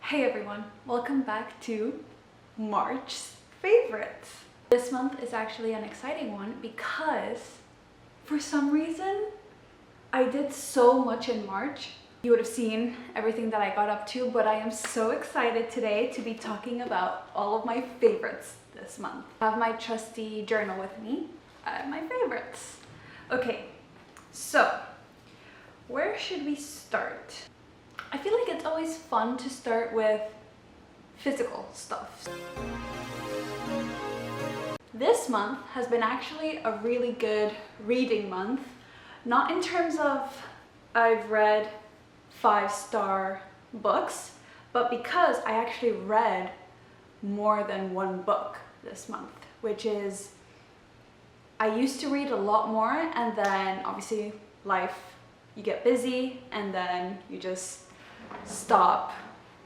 Hey everyone, welcome back to March's favorites. This month is actually an exciting one because for some reason I did so much in March. You would have seen everything that I got up to, but I am so excited today to be talking about all of my favorites this month. I have my trusty journal with me. I have my favorites. Okay, so where should we start? I feel like it's always fun to start with physical stuff. This month has been actually a really good reading month. Not in terms of I've read 5-star books, but because I actually read more than one book this month, which is, I used to read a lot more and then obviously life, you get busy and then you just stop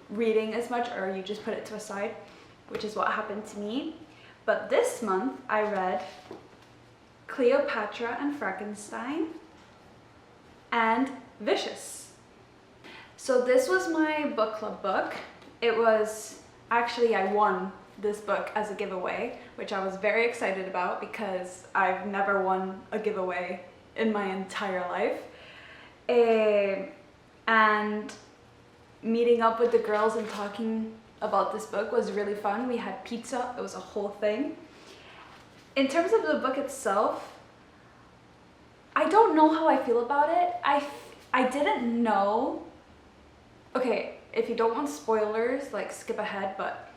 reading as much or you just put it to a side, which is what happened to me. But this month I read Cleopatra and Frankenstein and Vicious. So this was my book club book. It was actually, I won this book as a giveaway, which I was very excited about because I've never won a giveaway in my entire life. And meeting up with the girls and talking about this book was really fun. We had pizza, it was a whole thing. In terms of the book itself, I don't know how I feel about it. I didn't know, okay, if you don't want spoilers, like skip ahead, but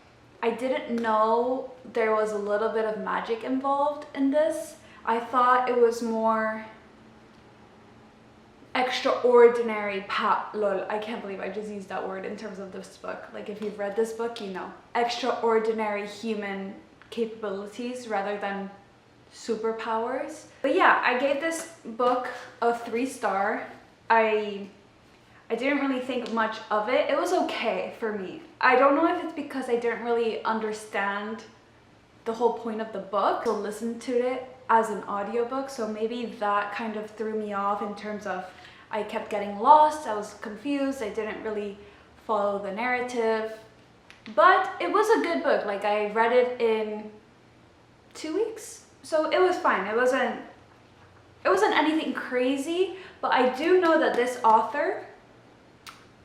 I didn't know there was a little bit of magic involved in this. I thought it was more extraordinary lol, I can't believe I just used that word in terms of this book. Like if you've read this book, you know, extraordinary human capabilities rather than superpowers. But yeah, I gave this book a 3-star. I didn't really think much of it. It was okay for me. I don't know if it's because I didn't really understand the whole point of the book, so listen to it as an audiobook, so maybe that kind of threw me off in terms of I kept getting lost, I was confused, I didn't really follow the narrative. But it was a good book. Like I read it in 2 weeks, so it was fine. It wasn't anything crazy, but I do know that this author,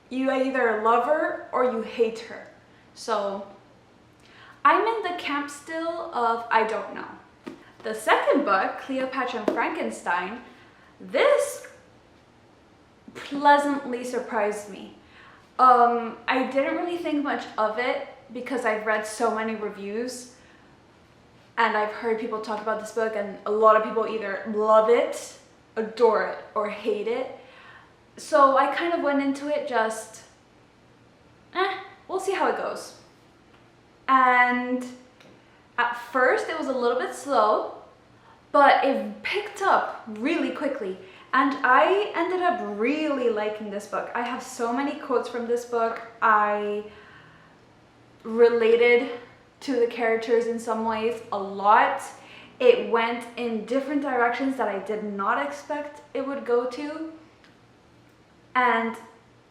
you either love her or you hate her. So I'm in the camp still of I don't know. The second book, Cleopatra and Frankenstein, this pleasantly surprised me. I didn't really think much of it because I've read so many reviews and I've heard people talk about this book and a lot of people either love it, adore it, or hate it. So I kind of went into it just, we'll see how it goes. And at first it was a little bit slow, but it picked up really quickly. And I ended up really liking this book. I have so many quotes from this book. I related to the characters in some ways a lot. It went in different directions that I did not expect it would go to. And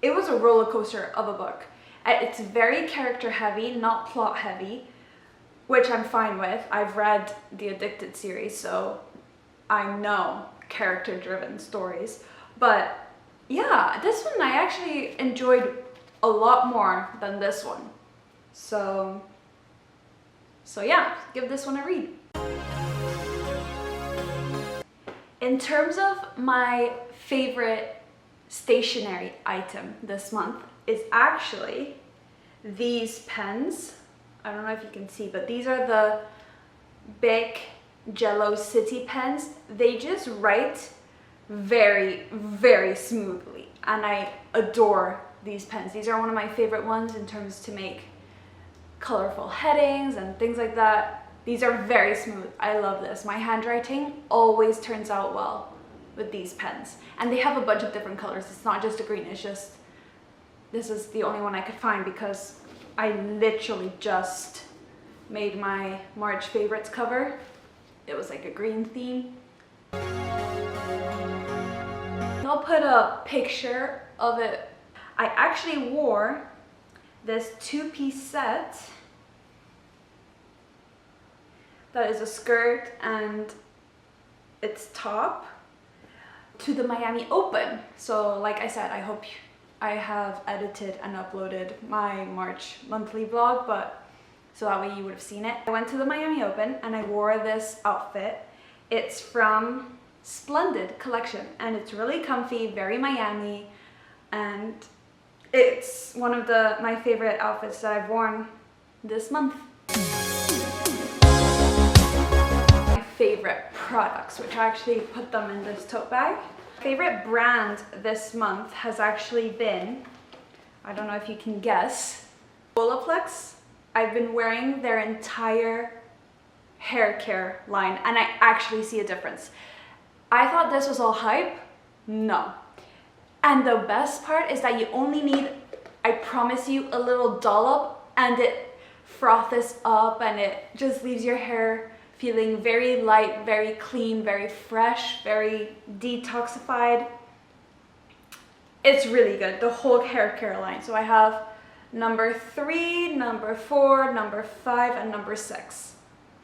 it was a roller coaster of a book. It's very character heavy, not plot heavy, which I'm fine with. I've read the Addicted series, so I know character-driven stories. But yeah, this one I actually enjoyed a lot more than this one. So yeah, give this one a read. In terms of my favorite stationery item this month is actually these pens. I don't know if you can see, but these are the big Jello City pens. They just write very, very smoothly, and I adore these pens. These are one of my favorite ones in terms to make colorful headings and things like that. These are very smooth. I love this. My handwriting always turns out well with these pens, and they have a bunch of different colors. It's not just a green, it's just, this is the only one I could find because I literally just made my March favorites cover. It was like a green theme. I'll put a picture of it. I actually wore this two-piece set that is a skirt and its top to the Miami Open. So like I said, I hope I have edited and uploaded my March monthly vlog, but so that way you would have seen it. I went to the Miami Open and I wore this outfit. It's from Splendid collection and it's really comfy, very Miami, and it's one of my favorite outfits that I've worn this month. My favorite products, which I actually put them in this tote bag. Favorite brand this month has actually been, I don't know if you can guess, Olaplex. I've been wearing their entire hair care line and I actually see a difference. I thought this was all hype. No. And the best part is that you only need, I promise you, a little dollop and it froths up and it just leaves your hair feeling very light, very clean, very fresh, very detoxified. It's really good, the whole hair care line. So I have number 3, number 4, number 5, and number 6.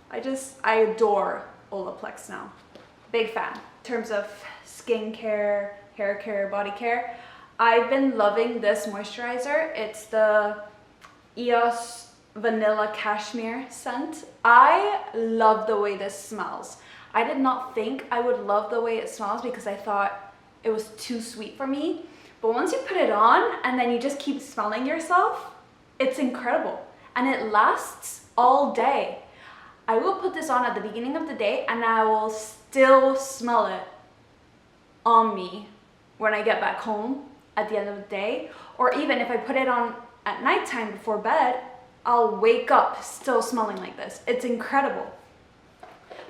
I adore Olaplex now. Big fan. In terms of skincare, hair care, body care, I've been loving this moisturizer. It's the EOS Vanilla Cashmere scent. I love the way this smells. I did not think I would love the way it smells because I thought it was too sweet for me. But once you put it on and then you just keep smelling yourself, it's incredible. And it lasts all day. I will put this on at the beginning of the day and I will still smell it on me when I get back home at the end of the day. Or even if I put it on at nighttime before bed, I'll wake up still smelling like this. It's incredible.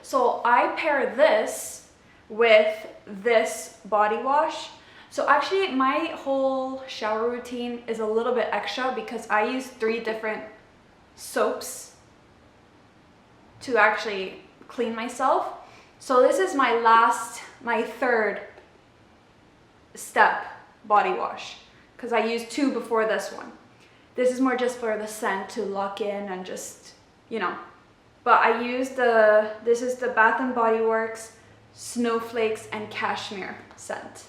So I pair this with this body wash. So actually my whole shower routine is a little bit extra because I use 3 different soaps to actually clean myself. So this is my third step body wash because I used 2 before this one. This is more just for the scent to lock in and just, you know. But I use this is the Bath & Body Works Snowflakes and Cashmere scent.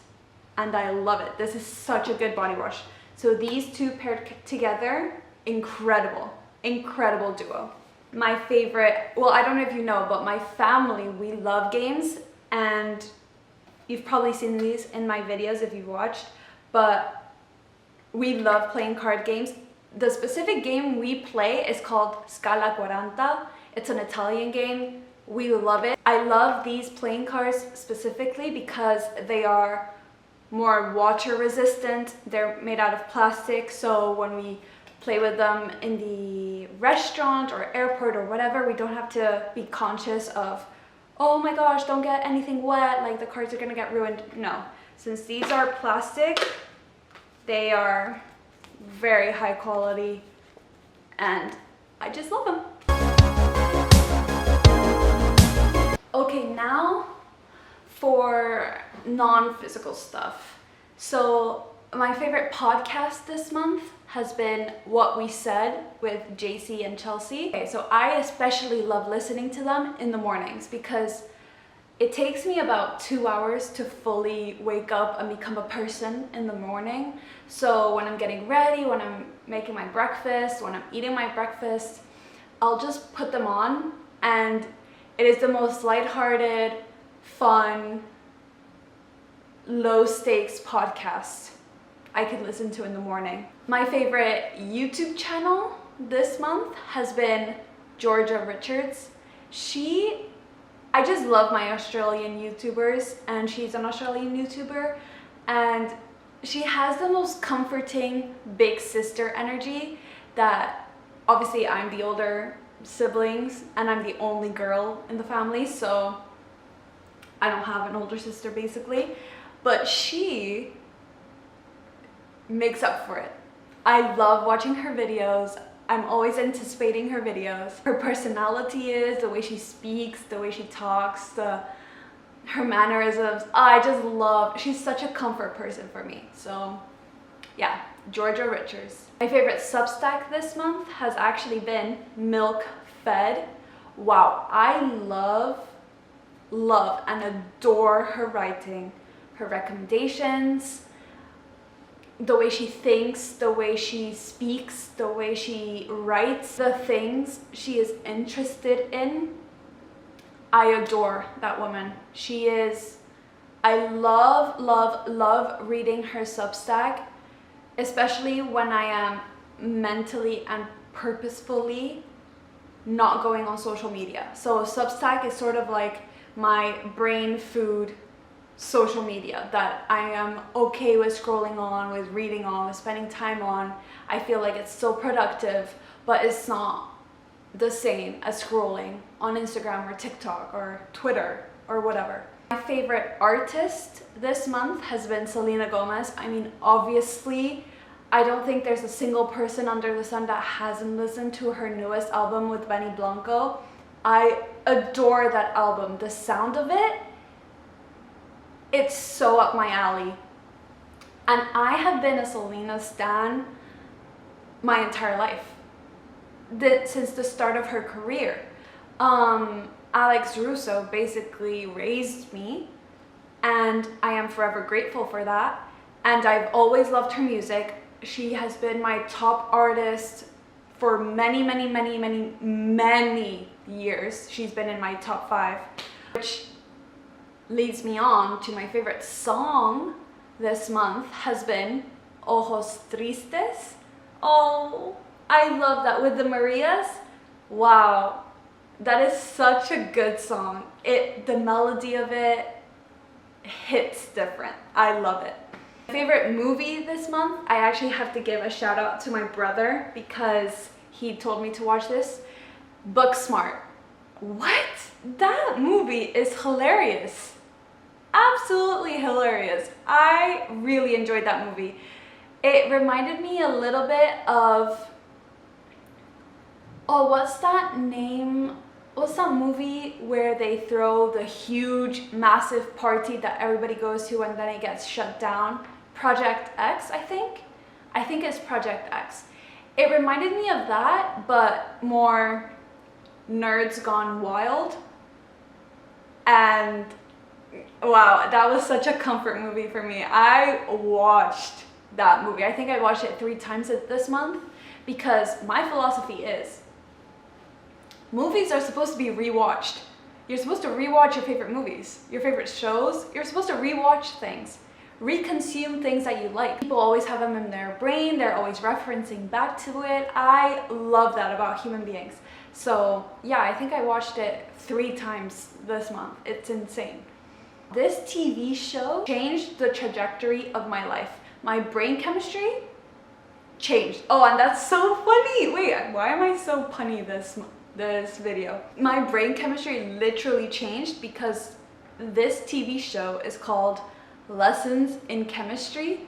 And I love it. This is such a good body wash. So these 2 paired together, incredible, incredible duo. My favorite, well, I don't know if you know, but my family, we love games. And you've probably seen these in my videos if you've watched, but we love playing card games. The specific game we play is called Scala 40. It's an Italian game. We love it. I love these playing cards specifically because they are more water resistant. They're made out of plastic, so when we play with them in the restaurant or airport or whatever, we don't have to be conscious of, oh my gosh, don't get anything wet, like the cards are gonna get ruined. No, since these are plastic, they are very high quality and I just love them. Okay, now for non-physical stuff. So my favorite podcast this month has been What We Said with JC and Chelsea. Okay, so I especially love listening to them in the mornings because it takes me about 2 hours to fully wake up and become a person in the morning. So when I'm getting ready, when I'm making my breakfast, when I'm eating my breakfast, I'll just put them on and it is the most lighthearted, fun, low stakes podcast I could listen to in the morning. My favorite YouTube channel this month has been Georgia Richards. I just love my Australian YouTubers and she's an Australian YouTuber and she has the most comforting big sister energy that obviously I'm the older siblings and I'm the only girl in the family, so I don't have an older sister basically, but she makes up for it. I love watching her videos. I'm always anticipating her videos. Her personality is, the way she speaks, the way she talks, her mannerisms. I just love, she's such a comfort person for me. So Yeah, Georgia Richards. My favorite Substack this month has actually been Milk Fed. Wow, I love and adore her writing, her recommendations, the way she thinks, the way she speaks, the way she writes, the things she is interested in. I adore that woman. I love reading her Substack, especially when I am mentally and purposefully not going on social media. So Substack is sort of like my brain food social media that I am okay with scrolling on, with reading on, with spending time on. I feel like it's still productive, but it's not the same as scrolling on Instagram or TikTok or Twitter or whatever. My favorite artist this month has been Selena Gomez. I mean, obviously, I don't think there's a single person under the sun that hasn't listened to her newest album with Benny Blanco. I adore that album. The sound of it, it's so up my alley. And I have been a Selena stan my entire life, since the start of her career. Alex Russo basically raised me, and I am forever grateful for that. And I've always loved her music. She has been my top artist for many years. She's been in my top 5, which leads me on to my favorite song this month has been Ojos Tristes. Oh, I love that with the Marias. Wow, that is such a good song. The melody of it hits different. I love it. My favorite movie this month, I actually have to give a shout out to my brother because he told me to watch this. Booksmart. What? That movie is hilarious. Absolutely hilarious. I really enjoyed that movie. It reminded me a little bit of, oh, what's that name? What's that movie where they throw the huge, massive party that everybody goes to and then it gets shut down? Project X, I think? I think it's Project X. It reminded me of that, but more nerds gone wild. And wow, that was such a comfort movie for me. I watched that movie. I think I watched it 3 times this month because my philosophy is movies are supposed to be rewatched. You're supposed to rewatch your favorite movies, your favorite shows. You're supposed to rewatch things, reconsume things that you like. People always have them in their brain. They're always referencing back to it. I love that about human beings. So yeah, I think I watched it 3 times this month. It's insane. This TV show changed the trajectory of my life. My brain chemistry changed. Oh, and that's so funny. Wait, why am I so punny this video? My brain chemistry literally changed because this TV show is called Lessons in Chemistry.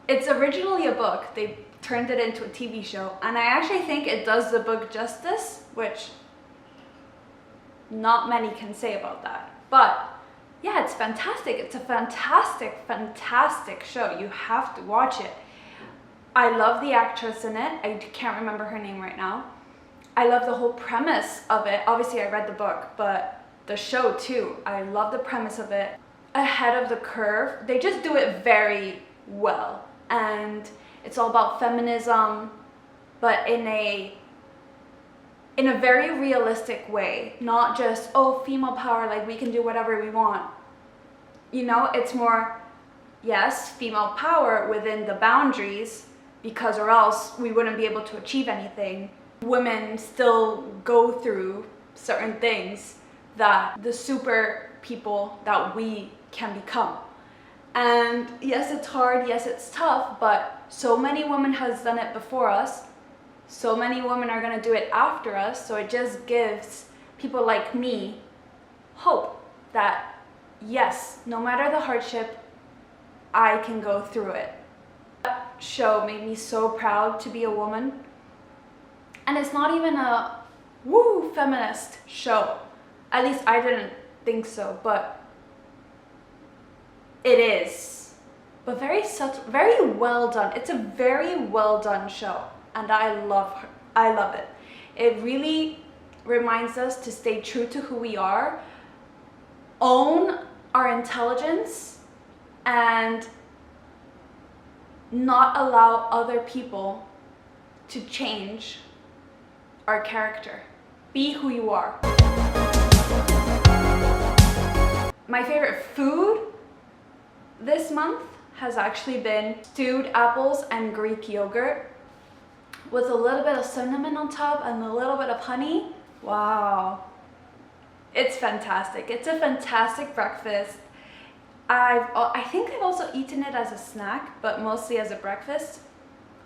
It's originally a book. They turned it into a TV show, and I actually think it does the book justice, which not many can say about that. But yeah, it's fantastic. It's a fantastic show. You have to watch it. I love the actress in it. I can't remember her name right now. I love the whole premise of it. Obviously, I read the book, but the show too. I love the premise of it. Ahead of the curve. They just do it very well. And it's all about feminism, but in a very realistic way. Not just, oh, female power, like we can do whatever we want. You know, it's more, yes, female power within the boundaries, because or else we wouldn't be able to achieve anything. Women still go through certain things that the super people that we can become. And yes, it's hard, yes, it's tough, but so many women has done it before us. So many women are gonna do it after us. So it just gives people like me hope that yes, no matter the hardship, I can go through it. That show made me so proud to be a woman. And it's not even a woo feminist show. At least I didn't think so, but it is. but very subtle, very well done. It's a very well done show, and I love her. I love it. It really reminds us to stay true to who we are, own our intelligence, and not allow other people to change our character. Be who you are. My favorite food this month has actually been stewed apples and Greek yogurt with a little bit of cinnamon on top and a little bit of honey. Wow. It's fantastic. It's a fantastic breakfast. I think I've also eaten it as a snack, but mostly as a breakfast.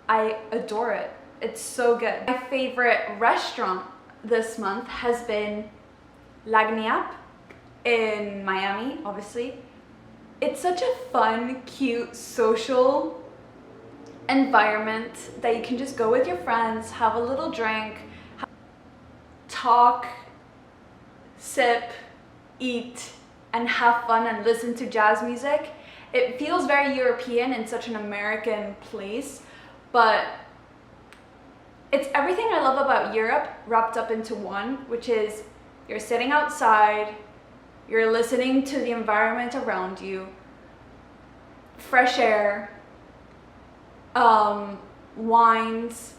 I adore it. It's so good. My favorite restaurant this month has been Lagniappe in Miami, obviously. It's such a fun, cute, social environment that you can just go with your friends, have a little drink, talk, sip, eat, and have fun and listen to jazz music. It feels very European in such an American place, but it's everything I love about Europe wrapped up into one, which is you're sitting outside, you're listening to the environment around you, fresh air, wines,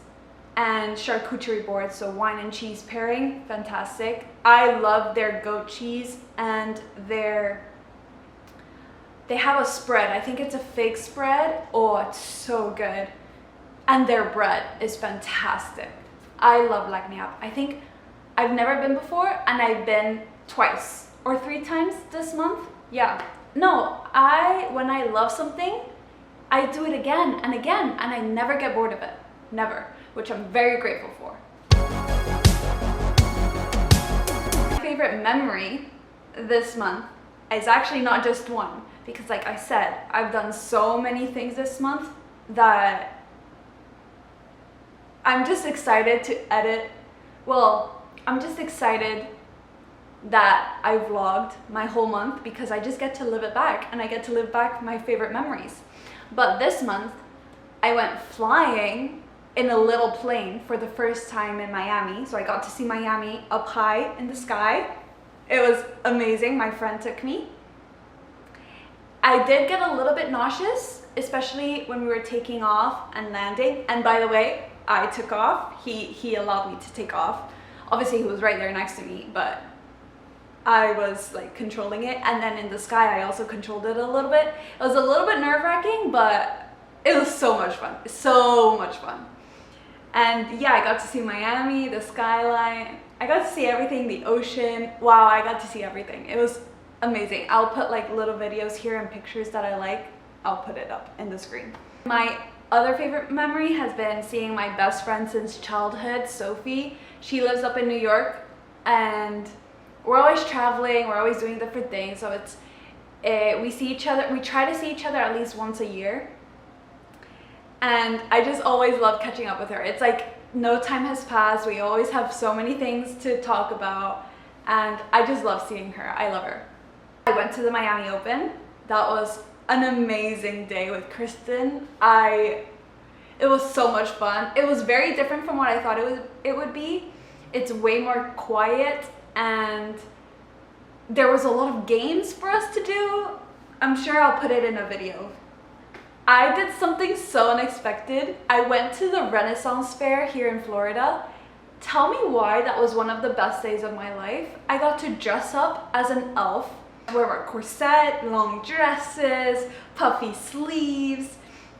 and charcuterie boards, so wine and cheese pairing, fantastic. I love their goat cheese, and they have a spread. I think it's a fig spread. Oh, it's so good. And their bread is fantastic. I love Lagniappe. I think I've never been before, and I've been twice or 3 times this month. Yeah. No, when I love something, I do it again and again, and I never get bored of it. Never. Which I'm very grateful for. My favorite memory this month is actually not just one, because like I said, I've done so many things this month that I'm just excited to edit. Well, I'm just excited that I vlogged my whole month because I just get to live it back, and I get to live back my favorite memories. But this month, I went flying in a little plane for the first time in Miami. So I got to see Miami up high in the sky. It was amazing. My friend took me. I did get a little bit nauseous, especially when we were taking off and landing. And by the way, I took off. He allowed me to take off. Obviously, he was right there next to me, but I was like controlling it. And then in the sky, I also controlled it a little bit. It was a little bit nerve-wracking, but it was so much fun. So much fun. And yeah, I got to see Miami, the skyline. I got to see everything, the ocean. Wow, I got to see everything. It was amazing. I'll put like little videos here and pictures that I like. I'll put it up in the screen. My other favorite memory has been seeing my best friend since childhood, Sophie. She lives up in New York, and we're always traveling. We're always doing different things. So we see each other. We try to see each other at least once a year. And I just always love catching up with her. It's like no time has passed. We always have so many things to talk about, and I just love seeing her. I love her. I went to the Miami Open. That was an amazing day with Kristen. It was so much fun. It was very different from what I thought it would be. It's way more quiet, and there was a lot of games for us to do. I'm sure I'll put it in a video. I did something so unexpected. I went to the Renaissance Fair here in Florida. Tell me why that was one of the best days of my life. I got to dress up as an elf, wear a corset, long dresses, puffy sleeves,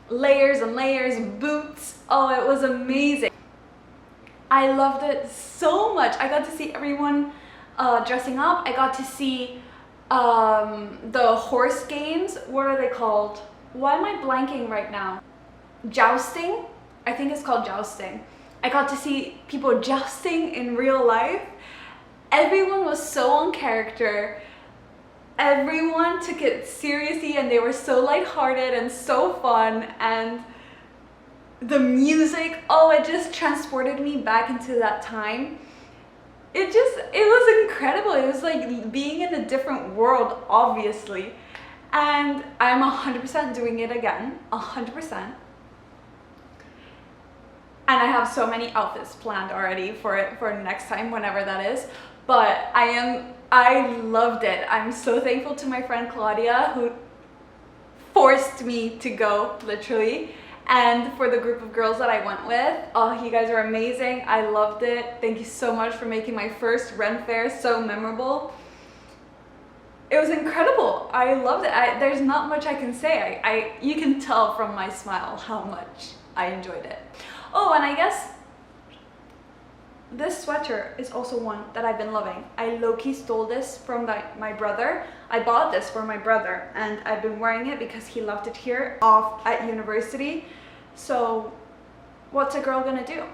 layers and layers, boots. Oh, it was amazing. I loved it so much. I got to see everyone dressing up. I got to see the horse games. What are they called? Why am I blanking right now? Jousting? I think it's called jousting. I got to see people jousting in real life. Everyone was so on character. Everyone took it seriously, and they were so lighthearted and so fun. And the music, oh, it just transported me back into that time. It was incredible. It was like being in a different world, obviously. And I'm 100% doing it again, 100%. And I have so many outfits planned already for next time, whenever that is. But I loved it. I'm so thankful to my friend Claudia, who forced me to go, literally. And for the group of girls that I went with, oh, you guys are amazing. I loved it. Thank you so much for making my first Ren Fair so memorable. It was incredible. I loved it. There's not much I can say. You can tell from my smile how much I enjoyed it. Oh, and I guess this sweater is also one that I've been loving. I low-key stole this from my brother. I bought this for my brother and I've been wearing it because he left it here off at university. So what's a girl gonna do?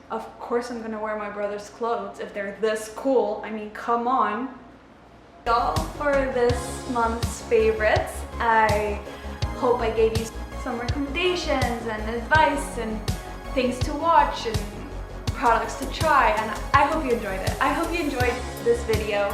Of course I'm gonna wear my brother's clothes if they're this cool. I mean, come on. All for this month's favorites. I hope I gave you some recommendations and advice and things to watch and products to try, and I hope you enjoyed it. I hope you enjoyed this video.